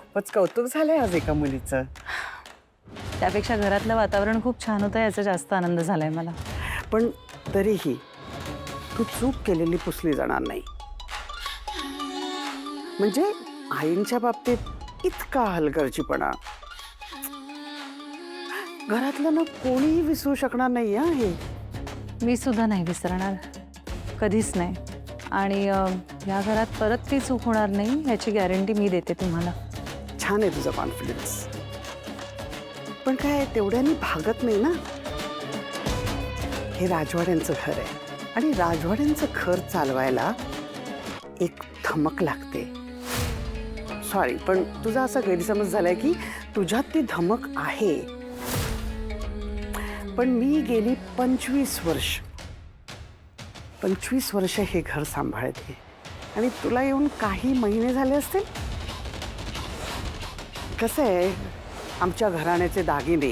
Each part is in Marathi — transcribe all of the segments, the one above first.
खूपच कौतुक झालंय आज एका मुलीचं. त्यापेक्षा घरातलं वातावरण खूप छान होतं याचा जास्त आनंद झालाय मला. पण तरीही तू चूक केलेली पुसली जाणार नाही. म्हणजे आईंच्या बाबतीत इतका हलगर्जीपणा घरातलं ना कोणीही विसरू शकणार नाही हे. मी सुद्धा नाही विसरणार, कधीच नाही. आणि या घरात परत ती चूक होणार नाही याची गॅरंटी मी देते तुम्हाला. छान आहे तुझा कॉन्फिडन्स, पण काय तेवढ्यानी भागत नाही ना. हे राजवाड्यांचं घर आहे आणि राजवाड्यांचं घर चालवायला एक धमक लागते. सॉरी, पण तुझा असा गैरसमज झालाय की तुझ्यात ती धमक आहे. पण मी गेली 25 वर्ष हे घर सांभाळते आणि तुला येऊन काही महिने झाले असतील. कसं आहे, आमच्या घराण्याचे दागिने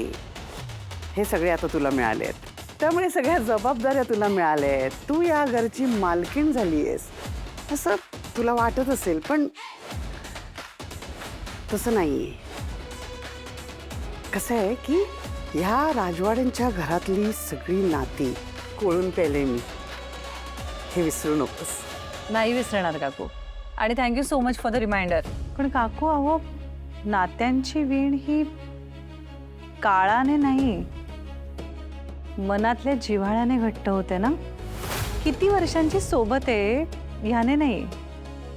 हे सगळे आता तुला मिळाले आहेत, त्यामुळे सगळ्या जबाबदाऱ्या तुला मिळाल्या आहेत. तू या घरची मालकीण झाली आहेस असं तुला वाटत असेल, पण तसं नाहीये. कसं आहे की ह्या राजवाड्यांच्या घरातली सगळी नाती कोळून पेले मी, हे विसरू नकोस. नाही विसरणार काकू. आणि thank you so much for the reminder. पण काकू अहो, नात्यांची वीण ही काळाने नाही, मनातल्या जिव्हाळ्याने घट्ट होते ना. किती वर्षांची सोबत आहे ह्याने नाही,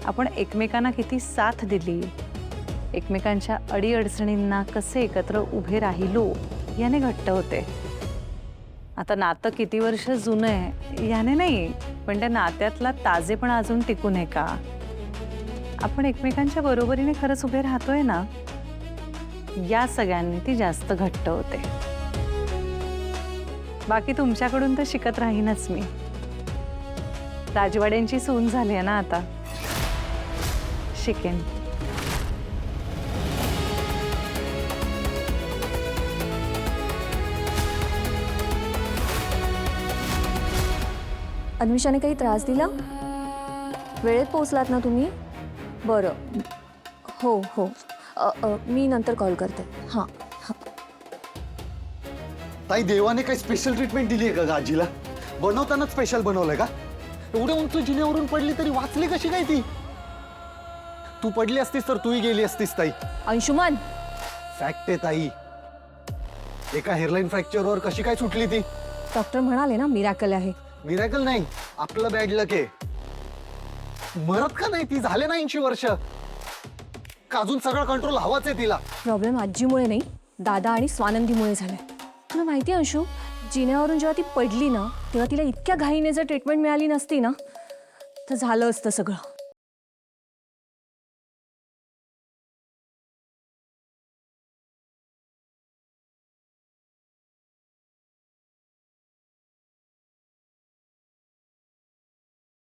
आपण एकमेकांना किती साथ दिली, एकमेकांच्या अडीअडचणींना कसे एकत्र उभे राहिलो याने घट्ट होते. आता नातं किती वर्ष जुनं आहे याने नाही, पण त्या नात्यातला ताजेपणा अजून टिकून आहे का, आपण एकमेकांच्या बरोबरीने खरंच उभे राहतोय ना, या सगळ्यांनी ती जास्त घट्ट होते. बाकी तुमच्याकडून तर शिकत राहीनच मी. राजवाड्यांची सून झाली आहे ना आता, शिकेन. अन्विषाने काही त्रास दिला? वेळेत पोहोचलात ना तुम्ही? बरं, हो हो, मी नंतर कॉल करते. हां हां. ताई, देवाने काही स्पेशल ट्रीटमेंट दिली आहे का आजीला? बनवतानाच स्पेशल बनवलंय का? एवढे उंच जिन्यावरून पडली तरी वाचली कशी काय ती? तू पडली असतीस तर तूही गेली असतीस ताई. अंशुमन, फॅक्ट आहे ताई, एका हेअरलाईन फ्रॅक्चरवर कशी काय सुटली ती? डॉक्टर म्हणाले ना मिरॅकल आहे. मिरॅकल नाही, आपलं बॅड लक आहे. मरत का नाही ती? झाले ना 80 वर्ष. का अजून सगळं कंट्रोल हवाच आहे तिला? प्रॉब्लेम आजीमुळे नाही, दादा आणि स्वानंदीमुळे झालाय. तुला माहिती आहे अंशू, जिन्यावरून जेव्हा ती पडली ना, तेव्हा तिला इतक्या घाईने जर ट्रीटमेंट मिळाली नसती ना, तर झालं असतं सगळं.